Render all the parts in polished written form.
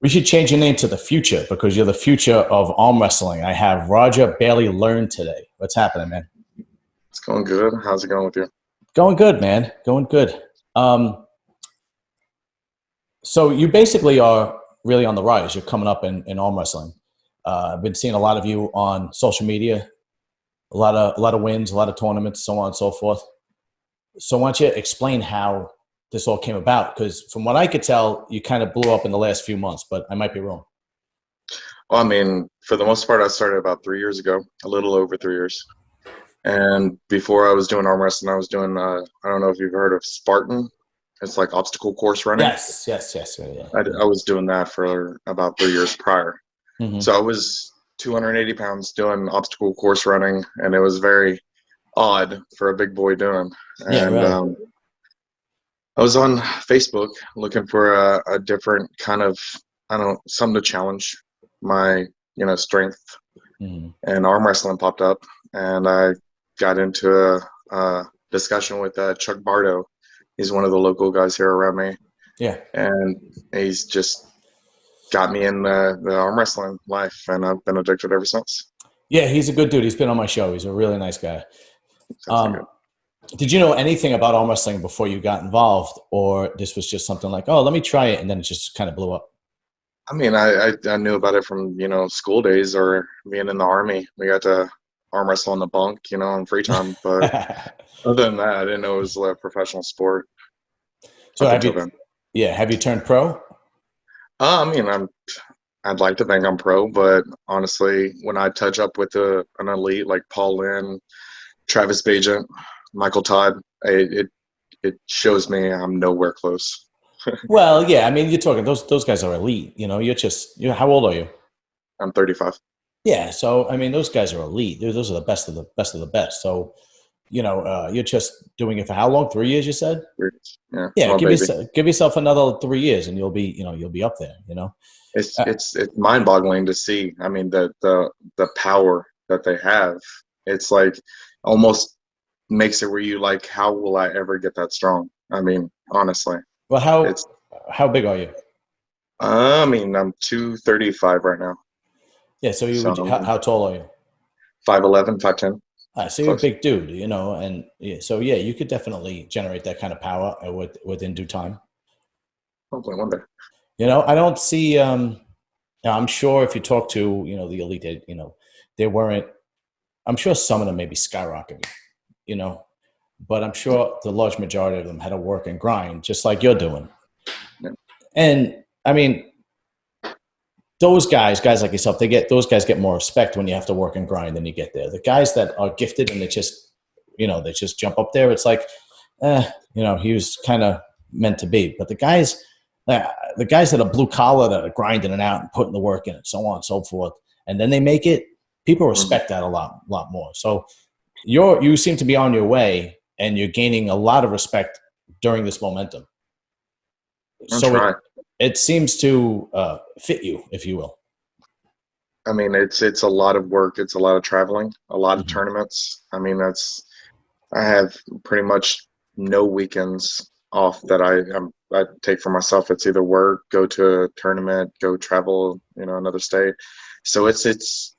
We should change your name to the future because you're the future of arm wrestling. I have Roger Bailey learned today. What's happening, man? It's going good. How's it going with you? Going good, man. Going good. Um, so you basically are really on the rise. You're coming up in arm wrestling. I've been seeing a lot of you on social media, a lot of wins, a lot of tournaments, so on and so forth. So why don't you explain how this all came about? Because from what I could tell, you kind of blew up in the last few months, but I might be wrong. Well, I mean, for the most part, I started about 3 years ago, a little over 3 years. And before I was doing arm wrestling, I was doing, I don't know if you've heard of Spartan. It's like obstacle course running. Yes. Yeah. I was doing that for about 3 years prior. Mm-hmm. So I was 280 pounds doing obstacle course running, and it was very odd for a big boy doing. Yeah, And really. I was on Facebook looking for a different kind of, I don't know, something to challenge my, strength. Mm-hmm. And arm wrestling popped up, and I got into a discussion with Chuck Bardo. He's one of the local guys here around me, Yeah. and he's just got me in the arm wrestling life, and I've been addicted ever since. Yeah, he's a good dude. He's been on my show. He's a really nice guy. Sounds like it. Did you know anything about arm wrestling before you got involved, or this was just something like, oh, let me try it, and then it just kind of blew up? I mean, I knew about it from, school days or being in the army. We got to arm wrestle on the bunk, in free time. But other than that, I didn't know it was a professional sport So up have until you? then. Yeah, have you turned pro? I mean, I'd like to think I'm pro, but honestly, when I touch up with an elite like Paul Lynn, Travis Bagent, Michael Todd, it shows me I'm nowhere close. Well, yeah. I mean, you're talking those guys are elite. You're how old are you? I'm 35. Yeah. So I mean, those guys are elite. Those are the best of the best of the best. So you're just doing it for how long? 3 years, you said? Yeah, Yeah. small baby. Give yourself another 3 years, and you'll be up there. It's Uh, it's it's mind-boggling to see. I mean, the power that they have. It's like almost makes it where you like, how will I ever get that strong? I mean, honestly, well, it's. how big are you? I mean, I'm 235 right now, Yeah. So so I'm how tall are you? 5'11", 5'10", So you're a close. big dude, and yeah, so yeah, you could definitely generate that kind of power within due time. Hopefully one day. I don't see. Now, I'm sure if you talk to the elite, they weren't. I'm sure some of them maybe skyrocketed, you know, but I'm sure the large majority of them had to work and grind, just like you're doing. Yeah. And I mean, those guys like yourself, those guys get more respect when you have to work and grind than you get there. The guys that are gifted and they just jump up there. It's like, he was kind of meant to be. But the guys that are blue collar, that are grinding it out and putting the work in it, so on and so forth, and then they make it. People Mhm. respect that a lot more. So you seem to be on your way, and you're gaining a lot of respect during this momentum. I'm So trying. it seems to fit you, if you will. I mean, it's a lot of work. It's a lot of traveling, a lot of Mhm. tournaments. I mean, I have pretty much no weekends off that I take for myself. It's either work, go to a tournament, go travel, another state. So it's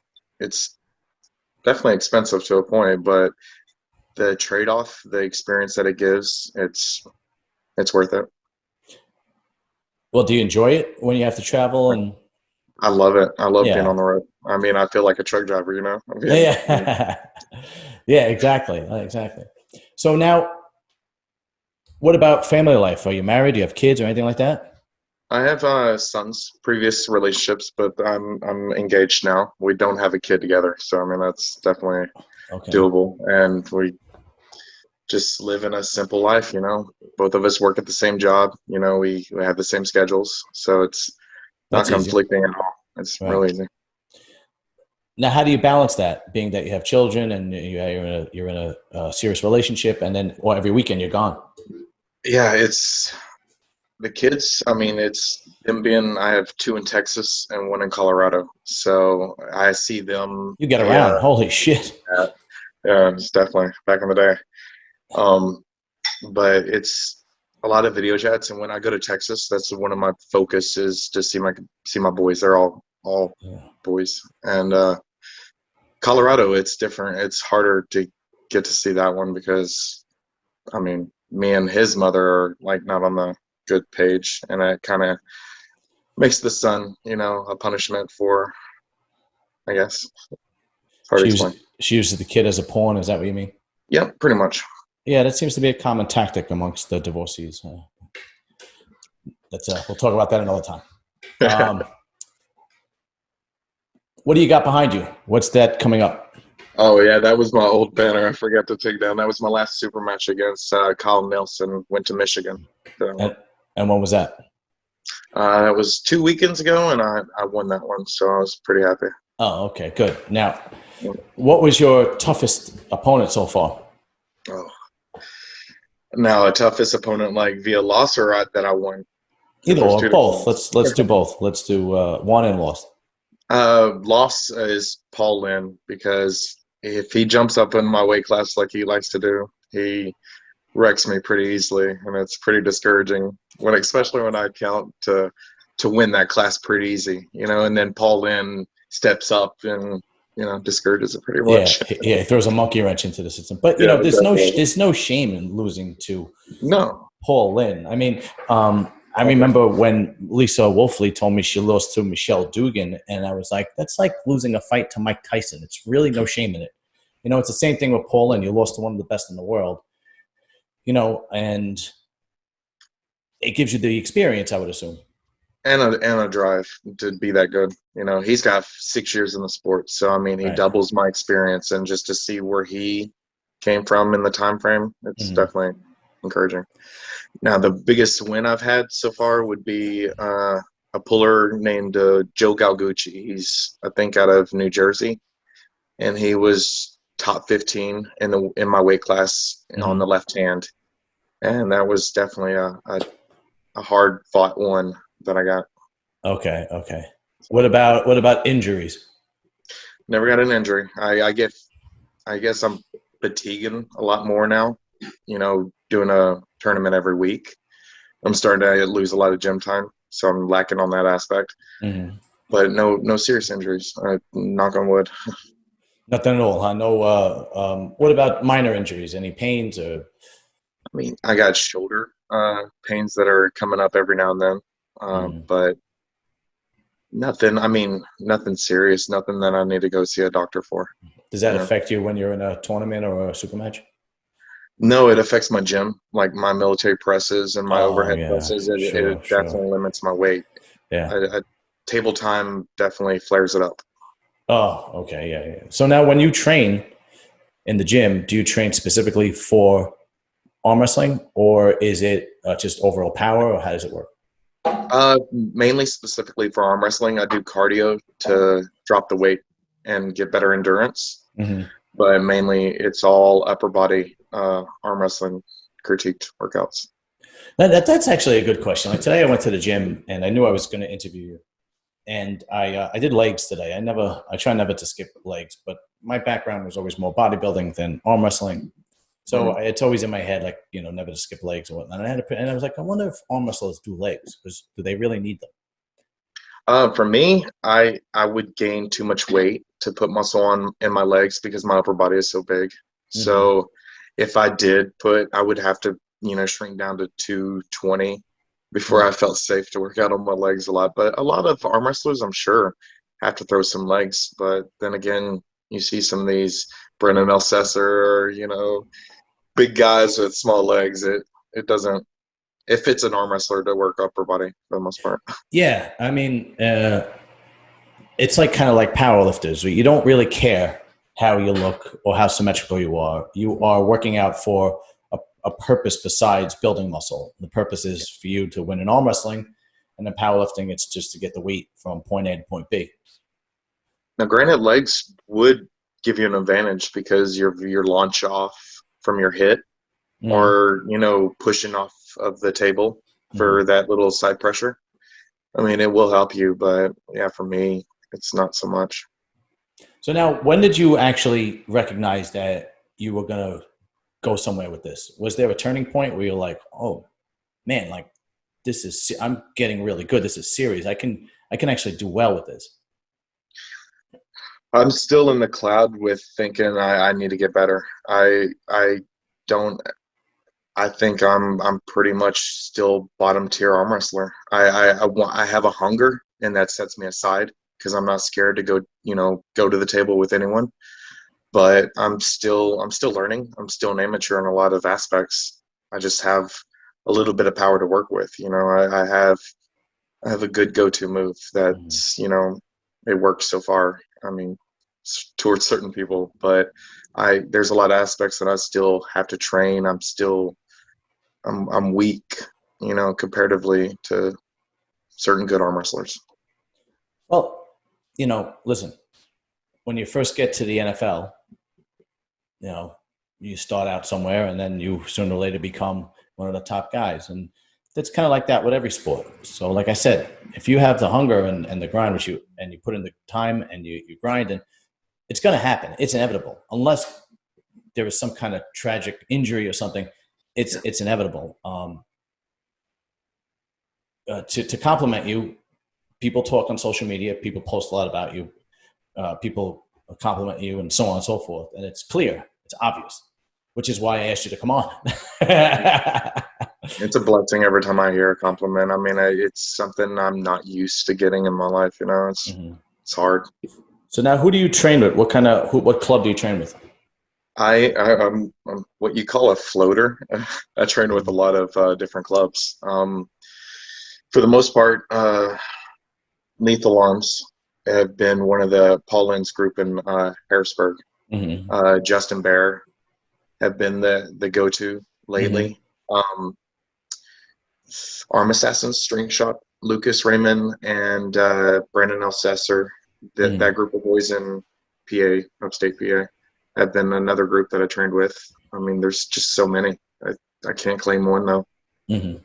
definitely expensive to a point, but the trade-off, the experience that it gives, it's worth it. Well, do you enjoy it when you have to travel and I love it. I love being yeah, on the road. I mean, I feel like a truck driver. I mean, yeah, yeah, exactly. So now, what about family life? Are you married? Do you have kids or anything like that? I have sons, previous relationships, but I'm engaged now. We don't have a kid together, so I mean that's definitely Okay, doable, and we just live in a simple life. Both of us work at the same job. We have the same schedules, so it's not that's easy, conflicting at all. It's right? real easy. Now, how do you balance that? Being that you have children and you're in a serious relationship, and then every weekend you're gone. Yeah, it's the kids. I mean, it's them being. I have two in Texas and one in Colorado, so I see them. You get Yeah, around. Holy shit! yeah, it's definitely back in the day. Um, but it's a lot of video chats, and when I go to Texas, that's one of my focus is to see my boys. They're all Yeah. boys, and Colorado, it's different. It's harder to get to see that one because I mean, me and his mother are like not on the good page, and it kind of makes the son, a punishment for, I guess. It's hard to explain. She uses the kid as a pawn. Is that what you mean? Yep, pretty much. Yeah, that seems to be a common tactic amongst the divorcees. We'll talk about that another time. What do you got behind you? What's that coming up? Oh yeah, that was my old banner. I forgot to take down. That was my last super match against Kyle Nelson. Went to Michigan. So, and when was that? that was 2 weekends ago, and I won that one, so I was pretty happy. Oh, okay, good. Now, what was your toughest opponent so far? Oh, now a toughest opponent like via loss or that I won. Either or, both. Let's do both. Let's do won and lost. Loss is Paul Lynn because if he jumps up in my weight class like he likes to do, he wrecks me pretty easily, and it's pretty discouraging especially when I count to win that class pretty easy, and then Paul Lynn steps up and discourages it pretty much. Yeah, he throws a monkey wrench into the system. But there's no shame in losing to Paul Lynn. I mean, I remember when Lisa Wolfley told me she lost to Michelle Dugan, and I was like, that's like losing a fight to Mike Tyson. It's really no shame in it. It's the same thing with Paul Lynn. You lost to one of the best in the world, and it gives you the experience, I would assume. And a drive to be that good. He's got 6 years in the sport. So, I mean, he doubles my experience, and just to see where he came from in the time frame, it's definitely encouraging. Now, the biggest win I've had so far would be a puller named Joe Galgucci. He's, I think, out of New Jersey, and he was top 15 in my weight class on the left hand, and that was definitely a hard fought one that I got. Okay. What about injuries? Never got an injury. I guess I'm fatiguing a lot more now. Doing a tournament every week, I'm starting to lose a lot of gym time, so I'm lacking on that aspect. But no serious injuries. Knock on wood. Nothing at all, huh? No. What about minor injuries? Any pains or? I mean, I got shoulder pains that are coming up every now and then, but nothing. I mean, nothing serious. Nothing that I need to go see a doctor for. Does that affect you when you're in a tournament or a super match? No, it affects my gym, like my military presses and my overhead presses. It definitely limits my weight. Yeah. Table time definitely flares it up. Oh, okay. Yeah. So now when you train in the gym, do you train specifically for arm wrestling, or is it just overall power, or how does it work? Mainly specifically for arm wrestling. I do cardio to drop the weight and get better endurance. But mainly it's all upper body arm wrestling critiqued workouts. That's actually a good question. Like today I went to the gym and I knew I was going to interview you. And I did legs today. I try never to skip legs, but my background was always more bodybuilding than arm wrestling. So it's always in my head, like, never to skip legs or whatnot. And I was like, I wonder if arm wrestlers do legs, because do they really need them? For me, I would gain too much weight to put muscle on in my legs because my upper body is so big. So if I did I would have to, shrink down to 220 before I felt safe to work out on my legs a lot. But a lot of arm wrestlers, I'm sure, have to throw some legs. But then again, you see some of these Brennan Elsesser, big guys with small legs. It doesn't. It fits an arm wrestler to work upper body for the most part. Yeah, I mean, it's like kind of like powerlifters. You don't really care how you look or how symmetrical you are. You are working out for a purpose besides building muscle. The purpose is for you to win in arm wrestling, and in powerlifting, it's just to get the weight from point A to point B. Now, granted, legs would give you an advantage because your launch off from your hit, or pushing off of the table for that little side pressure. I mean, it will help you, but yeah, for me, it's not so much. So now, when did you actually recognize that you were going to go somewhere with this? Was there a turning point where you're like, oh, man, like I'm getting really good. This is serious. I can actually do well with this. I'm still in the cloud with thinking I need to get better. I don't. I think I'm pretty much still bottom tier arm wrestler. I have a hunger, and that sets me aside because I'm not scared to go to the table with anyone. But I'm still learning. I'm still an amateur in a lot of aspects. I just have a little bit of power to work with. I have a good go-to move Mhm. that's it works so far. I mean, towards certain people, but I there's a lot of aspects that I still have to train. I'm weak, comparatively to certain good arm wrestlers. Well, listen, when you first get to the NFL, you know, you start out somewhere and then you sooner or later become one of the top guys. And that's kind of like that with every sport. So like I said, if you have the hunger and the grind which you put in the time and you grind, and it's going to happen. It's inevitable. Unless there is some kind of tragic injury or something, Yeah. it's inevitable. To compliment you, people talk on social media, people post a lot about you, people compliment you, and so on and so forth. And it's clear, it's obvious, which is why I asked you to come on. It's a blessing every time I hear a compliment. I mean, it's something I'm not used to getting in my life. Mhm. It's hard. So now, who do you train with? What club do you train with? I'm what you call a floater. I train with a Mhm. lot of different clubs. For the most part, Lethal Arms have been one of the Paul Lynn's group in Harrisburg. Mhm. Justin Bear have been the go-to Mhm. lately. Um, Arm Assassins, String Shot, Lucas Raymond, and Brandon Elsesser. That Mhm. group of boys in PA, upstate PA, have been another group that I trained with. I mean, there's just so many. I can't claim one though. Mhm.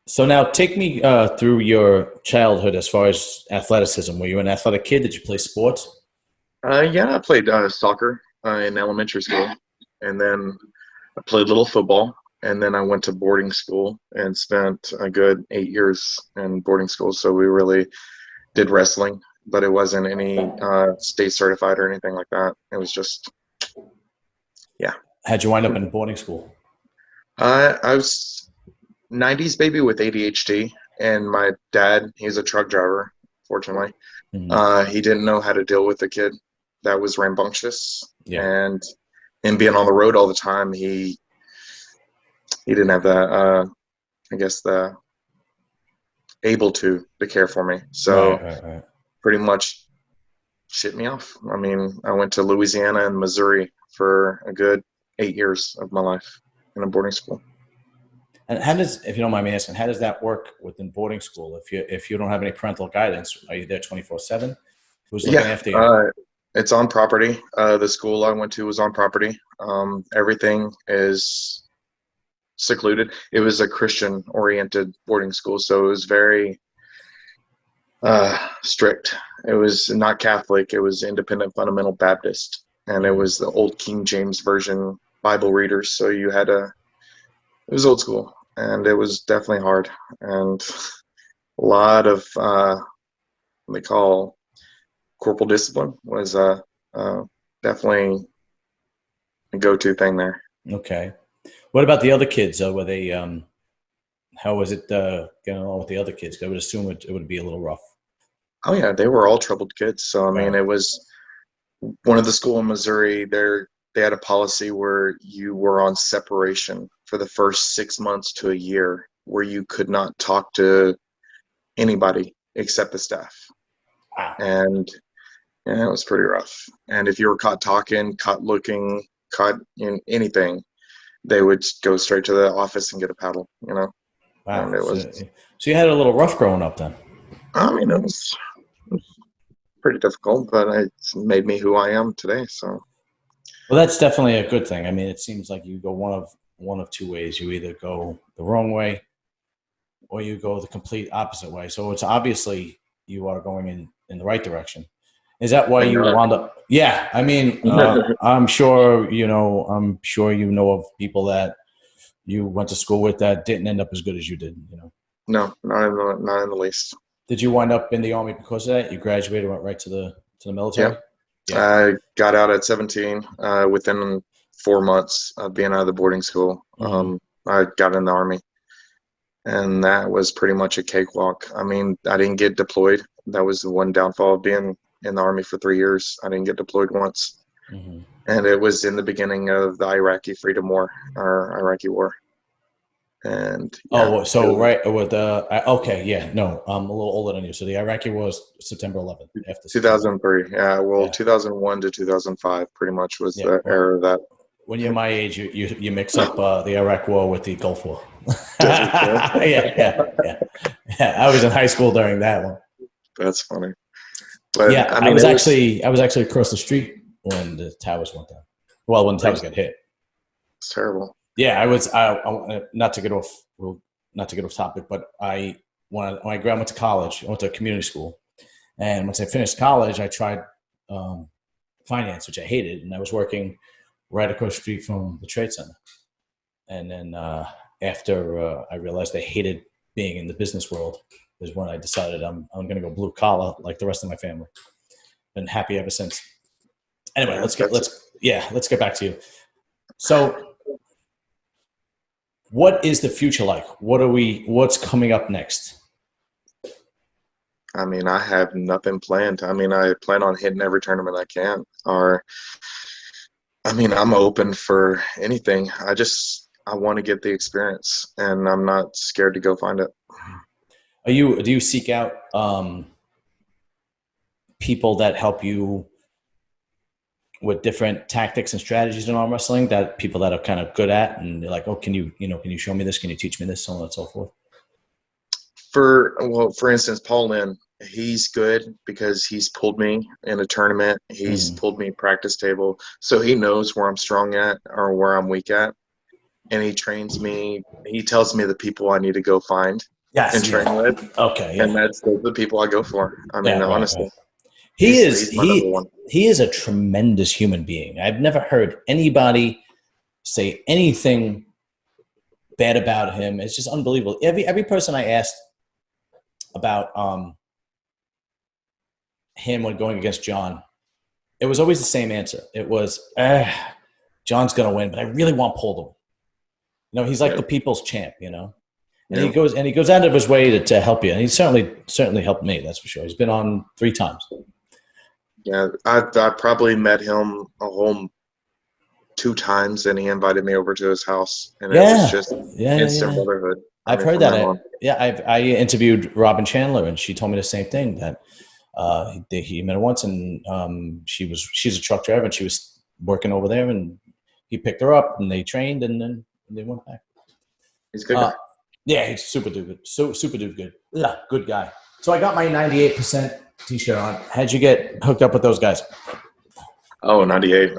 So now, take me through your childhood as far as athleticism. Were you an athletic kid? Did you play sports? Yeah, I played soccer in elementary school, and then I played a little football, and then I went to boarding school and spent a good 8 years in boarding school. So we really did wrestling, but it wasn't any state certified or anything like that. It was just, yeah. How'd you wind up in boarding school? I was 90s baby with ADHD, and my dad, he's a truck driver, fortunately. Mhm. He didn't know how to deal with a kid that was rambunctious, Yeah. and him being on the road all the time, he didn't have that, I guess, the able to care for me. Right. So Right. Right. pretty much shit me off. I mean, I went to Louisiana and Missouri for a good 8 years of my life in a boarding school. And how does, if you don't mind me asking, how does that work within boarding school? If you don't have any parental guidance, are you there 24/7? Who's looking Yeah, after you? it's on property. The school I went to was on property. Everything is secluded. It was a Christian oriented boarding school, so it was very strict. It was not Catholic. It was Independent Fundamental Baptist, and it Mhm. was the old King James Version Bible readers. So you had to. It was old school, and it was definitely hard, and a lot of what they call corporal discipline was uh, definitely a go-to thing there. Okay. What about the other kids? Were they? How was it getting along with the other kids? I would assume it would be a little rough. Oh yeah, they were all troubled kids. So I mean, Right. it was one of the school in Missouri. They had a policy where you were on separation for the first 6 months to a year, where you could not talk to anybody except the staff, Wow. and yeah, it was pretty rough. And if you were caught talking, caught looking, caught in anything, they would go straight to the office and get a paddle. And Wow. it was. So you had it a little rough growing up then. I mean, it was pretty difficult, but it's made me who I am today. So. Well, that's definitely a good thing. I mean, it seems like you go one of two ways. You either go the wrong way or you go the complete opposite way. So it's obviously you are going in the right direction. Is that why Thank you God. wound up? Yeah, I mean, I'm sure you know. I'm sure you know of people that you went to school with that didn't end up as good as you did, you know? No, not in the least. Did you wind up in the Army because of that? You graduated, went right to the military? Yep. Yeah. I got out at 17. Within 4 months of being out of the boarding school, Mm-hmm. I got in the Army, and that was pretty much a cakewalk. I mean, I didn't get deployed. That was the one downfall of being in the Army for 3 years. I didn't get deployed once, Mm-hmm. and it was in the beginning of the Iraqi Freedom War, or Iraqi War, and yeah, Oh, it so was right with okay, yeah, no, I'm a little older than you. So the Iraqi war was September 11th, after September. 2003. Yeah, well, Yeah, 2001 to 2005 pretty much was yeah. the Well, era of that. when you're my age, you mix up the Iraq war with the Gulf War. Desert Storm. Yeah. I was in high school during that one. That's funny. But Yeah, I mean, it was I was actually across the street when the towers went down. Well, when the towers got hit. it's terrible. Yeah, I was. Not to get off. Well, not to get off topic, but when I went to college, I went to a community school, and once I finished college, I tried finance, which I hated, and I was working right across the street from the Trade Center. And then after I realized I hated being in the business world, is when I decided I'm going to go blue collar like the rest of my family. Been happy ever since. Anyway, let's get back to you. So, what is the future like? What's coming up next? I mean, I have nothing planned. I mean, I plan on hitting every tournament I can. Or, I mean, I'm open for anything. I want to get the experience, and I'm not scared to go find it. Do you seek out people that help you with different tactics and strategies in arm wrestling, that people that are kind of good at, and they're like, oh, can you show me this? Can you teach me this? So on and so forth. For instance, Paul Lynn, he's good because he's pulled me in a tournament. He's pulled me practice table, so he knows where I'm strong at or where I'm weak at, and he trains me. He tells me the people I need to go find and train with. Okay, yeah. And that's the people I go for. I mean, honestly, right. He's my number one. He is a tremendous human being. I've never heard anybody say anything bad about him. It's just unbelievable. Every person I asked about him when going against John, it was always the same answer. It was, John's going to win, but I really want Paul to win. You know, he's like the people's champ, you know. And he goes out of his way to help you. And he certainly helped me, that's for sure. He's been on 3 times. Yeah, I probably met him a whole 2 times, and he invited me over to his house, and it was just instant brotherhood. I've heard that. I interviewed Robin Chandler, and she told me the same thing, that he met her once, and she's a truck driver, and she was working over there, and he picked her up, and they trained, and then they went back. He's a good guy. Yeah, he's super duper good. Yeah, good guy. So I got my 98% T-shirt on. How'd you get hooked up with those guys? Oh, 98.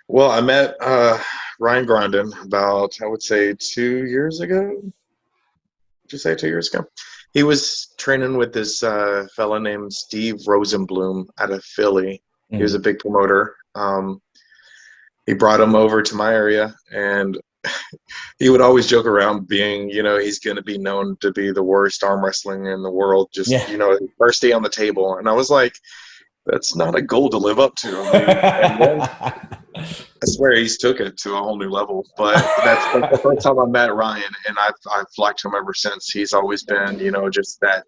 Well, I met Ryan Grondin about, I would say, 2 years ago. Did you say 2 years ago? He was training with this fella named Steve Rosenblum out of Philly. Mm-hmm. He was a big promoter. He brought him over to my area, and he would always joke around being, he's going to be known to be the worst arm wrestling in the world. Just, first day on the table. And I was like, that's not a goal to live up to. And then, I swear he's took it to a whole new level. But that's the first time I met Ryan, and I've liked him ever since. He's always been, just that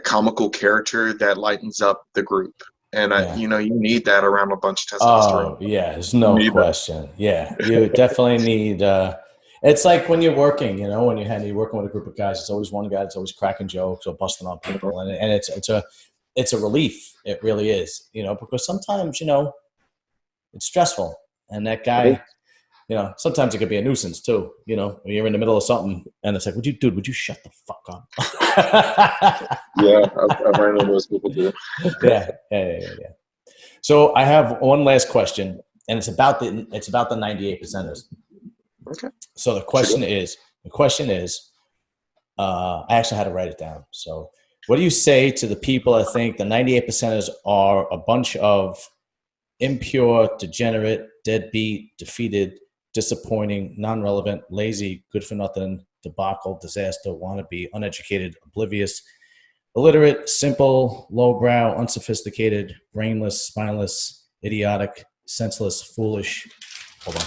comical character that lightens up the group. And you need that around a bunch of testosterone. Oh yeah, there's no question. That. Yeah, you definitely need. It's like when you're working, when you're working with a group of guys. It's always one guy that's always cracking jokes or busting on people, and it's a relief. It really is, because sometimes it's stressful, and that guy, sometimes it could be a nuisance too. When you're in the middle of something, and it's like, would you shut the fuck up? Yeah, I've ran into those people too. Yeah. So I have one last question, and it's about the 98 percenters. Okay. So the question is, I actually had to write it down. So what do you say to the people that think the 98 percenters are a bunch of impure, degenerate, deadbeat, defeated disappointing, non-relevant, lazy, good-for-nothing, debacle, disaster, wannabe, uneducated, oblivious, illiterate, simple, lowbrow, unsophisticated, brainless, spineless, idiotic, senseless, foolish. Hold on.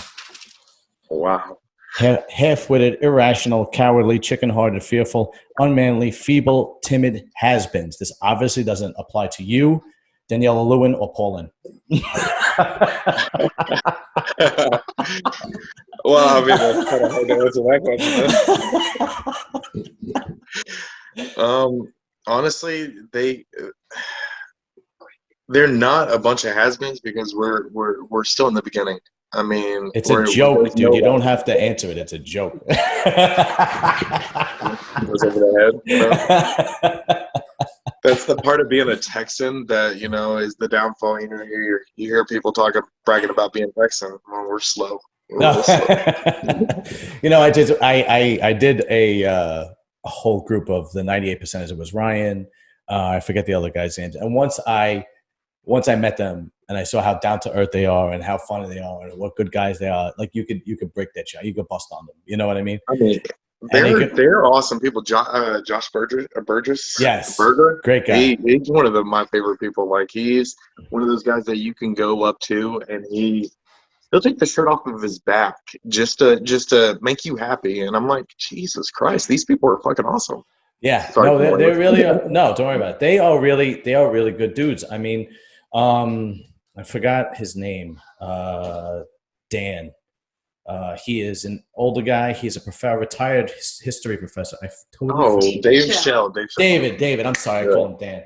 Wow. Half-witted, irrational, cowardly, chicken-hearted, fearful, unmanly, feeble, timid has-beens. This obviously doesn't apply to you, Daniela Lewin, or Paulin. Well, I mean, that's kind of hard to answer that question. Honestly, they're not a bunch of has-beens because we're still in the beginning. I mean, it's a joke, dude. You don't have to answer it. It's a joke. Goes over the head, you know. That's the part of being a Texan that, you know, is the downfall. You know, you hear people bragging about being Texan. Well, we're slow. We're real slow. You know, I did a whole group of the 98%. It was Ryan. I forget the other guy's names. And once I met them and I saw how down to earth they are and how funny they are and what good guys they are, like you could break that shot. You could bust on them. You know what I mean? I mean, they're awesome people. Josh Burgess. Yes. Berger. Great guy. He's one of my favorite people. Like, he's one of those guys that you can go up to and he'll take the shirt off of his back just to make you happy. And I'm like, Jesus Christ, these people are fucking awesome. Yeah. Sorry, no, they're really no, don't worry about it. They are really good dudes. I mean, I forgot his name. Dan. He is an older guy. He's a retired history professor. Dave Shell. David. I'm sorry, I called him Dan.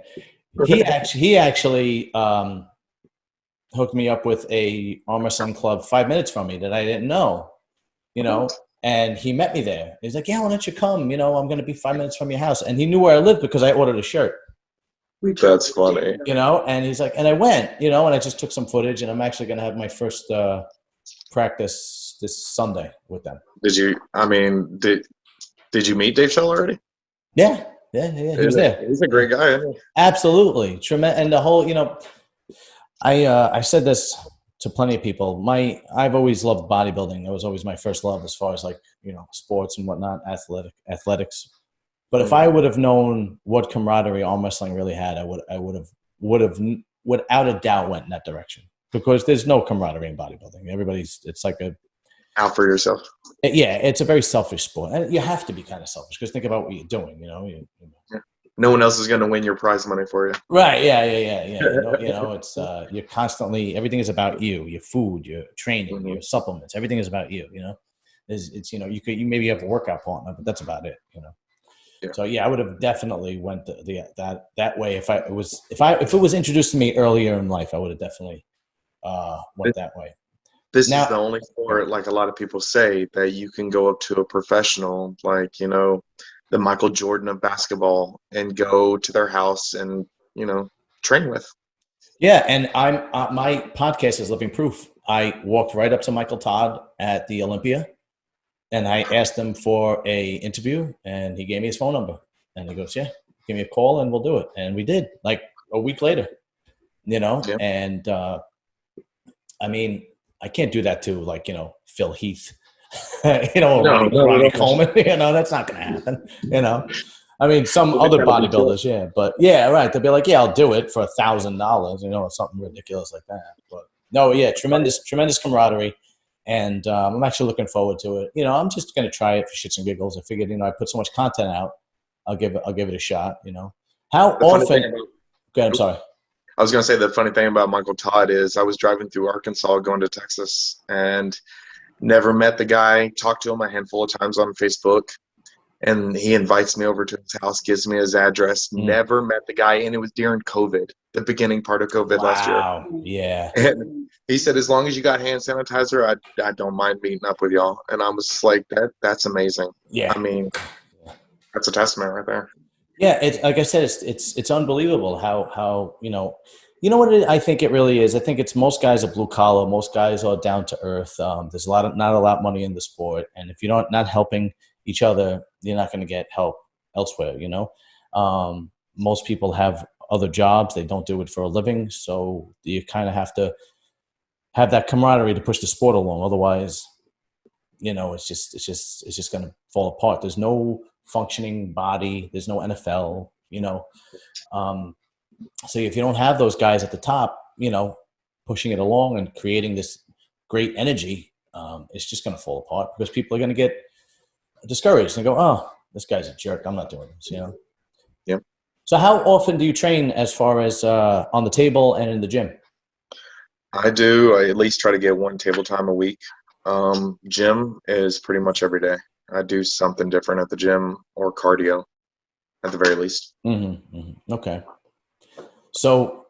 He actually hooked me up with a arm wrestling club 5 minutes from me that I didn't know. You know, and he met me there. He's like, "Yeah, why don't you come? You know, I'm going to be 5 minutes from your house." And he knew where I lived because I ordered a shirt. That's funny. You know, and he's like, and I went. You know, and I just took some footage, and I'm actually going to have my first practice this Sunday with them. Did you meet Dave Shell already? Yeah. He was there. He's a great guy, isn't he? Absolutely. Tremendous. And the whole, you know, I said this to plenty of people. I've always loved bodybuilding. It was always my first love as far as, like, you know, sports and whatnot, athletics. But if I would have known what camaraderie arm wrestling really had, I would have without a doubt went in that direction, because there's no camaraderie in bodybuilding. It's like out for yourself. Yeah, it's a very selfish sport, and you have to be kind of selfish because think about what you're doing. You know, Yeah. No one else is going to win your prize money for you. Right? Yeah. You know, it's you're constantly, everything is about you. Your food, your training, your supplements. Everything is about you. You know, it's you know, you maybe have a workout partner, but that's about it. You know. Yeah. So yeah, I would have definitely went that way if it was introduced to me earlier in life. I would have definitely went that way. This is the only sport, like a lot of people say, that you can go up to a professional, like, you know, the Michael Jordan of basketball, and go to their house and, you know, train with. Yeah, and my podcast is living proof. I walked right up to Michael Todd at the Olympia, and I asked him for a interview, and he gave me his phone number. And he goes, "Yeah, give me a call, and we'll do it." And we did, like a week later, you know. Yeah. And I mean, I can't do that to, like, you know, Phil Heath, you know, Ronnie Coleman. You know, that's not going to happen. You know, I mean, some other bodybuilders, yeah, but yeah, right. They'll be like, "Yeah, I'll do it for $1,000," you know, or something ridiculous like that. But no, yeah, tremendous camaraderie. And I'm actually looking forward to it. You know, I'm just going to try it for shits and giggles. I figured, you know, I put so much content out, I'll give it a shot. You know, how often? Go ahead, I'm sorry. I was going to say, the funny thing about Michael Todd is I was driving through Arkansas going to Texas and never met the guy. Talked to him a handful of times on Facebook, and he invites me over to his house, gives me his address. Never met the guy, and it was during COVID, the beginning part of COVID last year. Wow, yeah. And he said, as long as you got hand sanitizer, I don't mind meeting up with y'all. And I was like, that's amazing. Yeah. I mean, that's a testament right there. Yeah, it's like I said, it's unbelievable how you know what I think it really is. I think it's most guys are blue collar, most guys are down to earth. There's not a lot of money in the sport, and if you're not helping each other, you're not going to get help elsewhere. You know, most people have other jobs; they don't do it for a living, so you kind of have to have that camaraderie to push the sport along. Otherwise, it's just going to fall apart. There's no functioning body. There's no NFL, so if you don't have those guys at the top, pushing it along and creating this great energy, it's just going to fall apart because people are going to get discouraged and go, oh, this guy's a jerk. I'm not doing this. Yep. So how often do you train as far as on the table and in the gym? I do. I at least try to get one table time a week. Gym is pretty much every day. I do something different at the gym or cardio at the very least. Okay. So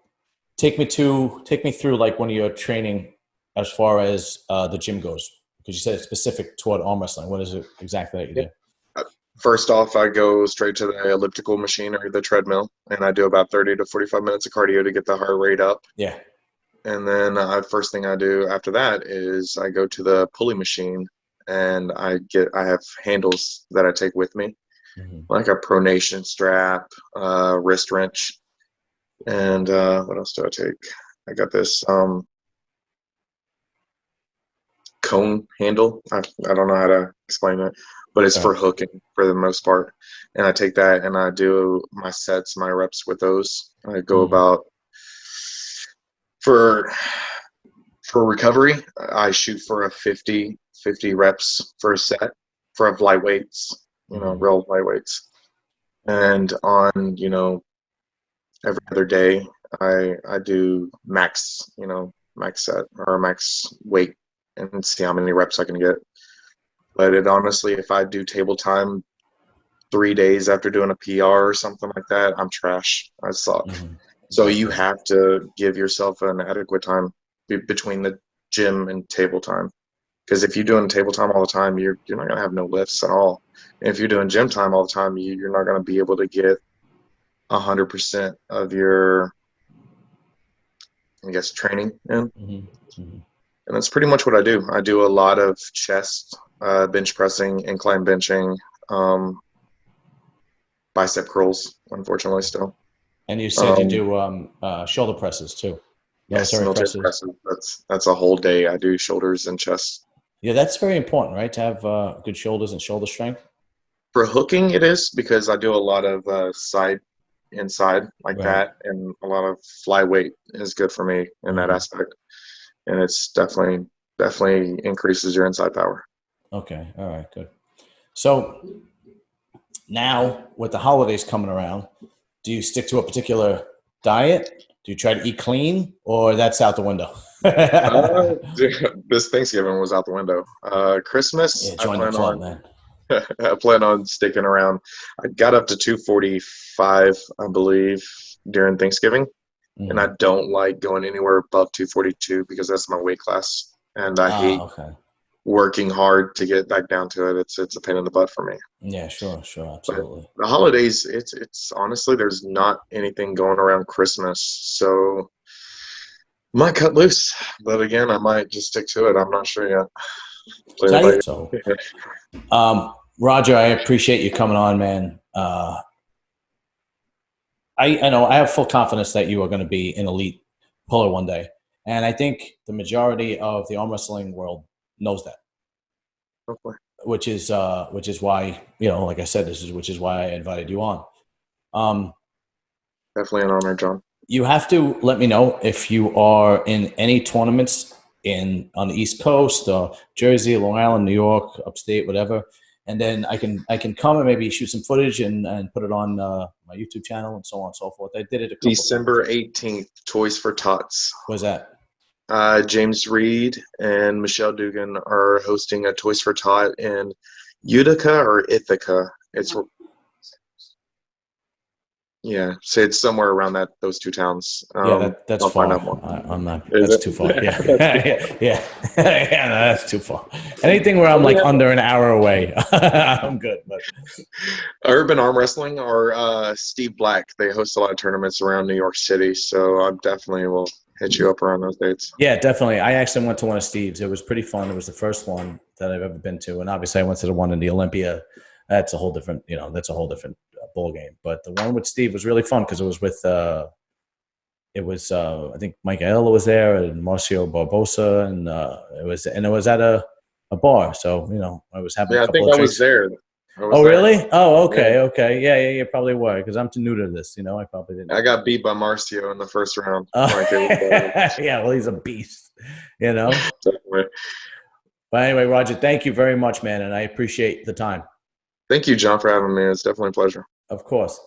take me through like when you're training as far as the gym goes, because you said it's specific toward arm wrestling. What is it exactly that you do? First off, I go straight to the elliptical machine or the treadmill, and I do about 30 to 45 minutes of cardio to get the heart rate up. Yeah. And then first thing I do after that is I go to the pulley machine, and I have handles that I take with me, like a pronation strap, wrist wrench, and what else do I take? I got this cone handle. I don't know how to explain it, but it's for hooking for the most part. And I take that and I do my sets, my reps with those. I go about for recovery, I shoot for a 50 reps for a set for light weights, real light weights. And on, every other day I do max set or max weight and see how many reps I can get. But it honestly, if I do table time 3 days after doing a PR or something like that, I'm trash. I suck. So you have to give yourself an adequate time between the gym and table time. Because if you're doing table time all the time, you're not going to have no lifts at all. And if you're doing gym time all the time, you're not going to be able to get 100% of your, I guess, training in. And that's pretty much what I do. I do a lot of chest, bench pressing, incline benching, bicep curls, unfortunately, still. And you said you do shoulder presses too. Yes, military presses. That's a whole day. I do shoulders and chest. Yeah, that's very important, right? To have good shoulders and shoulder strength. For hooking, it is because I do a lot of inside like that, and a lot of flyweight is good for me in that aspect. And it's definitely increases your inside power. Okay. All right. Good. So now with the holidays coming around, do you stick to a particular diet? Do you try to eat clean, or that's out the window? This Thanksgiving was out the window. Christmas, join the club, man. I plan on sticking around. I got up to 245, I believe, during Thanksgiving. And I don't like going anywhere above 242 because that's my weight class. And I hate working hard to get back down to it. It's a pain in the butt for me. Yeah, sure, absolutely. But the holidays, it's honestly, there's not anything going around Christmas. So I might cut loose. But again, I might just stick to it. I'm not sure yet. Roger, I appreciate you coming on, man. I know I have full confidence that you are going to be an elite puller one day. And I think the majority of the arm wrestling world knows that. Okay. Which is why, like I said, which is why I invited you on. Definitely an honor, John. You have to let me know if you are in any tournaments on the East Coast, Jersey, Long Island, New York, upstate, whatever. And then I can come and maybe shoot some footage and put it on my YouTube channel and so on and so forth. I did it a couple December 18th, Toys for Tots. What's that? James Reed and Michelle Dugan are hosting a Toys for Tot in Utica or Ithaca. So it's somewhere around those two towns. That's far. I'm not. That's too far. Yeah. No, that's too far. Anything where I'm like under an hour away, I'm good. But Urban Arm Wrestling or Steve Black, they host a lot of tournaments around New York City. So I definitely will hit you up around those dates. Yeah, definitely. I actually went to one of Steve's. It was pretty fun. It was the first one that I've ever been to, and obviously I went to the one in the Olympia. That's a whole different, ball game. But the one with Steve was really fun because it was with, I think Mike Aiello was there and Marcio Barbosa, and it was at a bar. So, I was having a Yeah, I couple think of I was drinks. there. I was Oh, there. really? Oh, Yeah, okay. Okay. Yeah, yeah, you probably were, because I'm too new to this. I probably didn't. I got beat by Marcio in the first round. Oh, Like it was yeah, well, he's a beast, you know. definitely. But anyway, Roger, thank you very much, man, and I appreciate the time. Thank you, John, for having me. It's definitely a pleasure. Of course.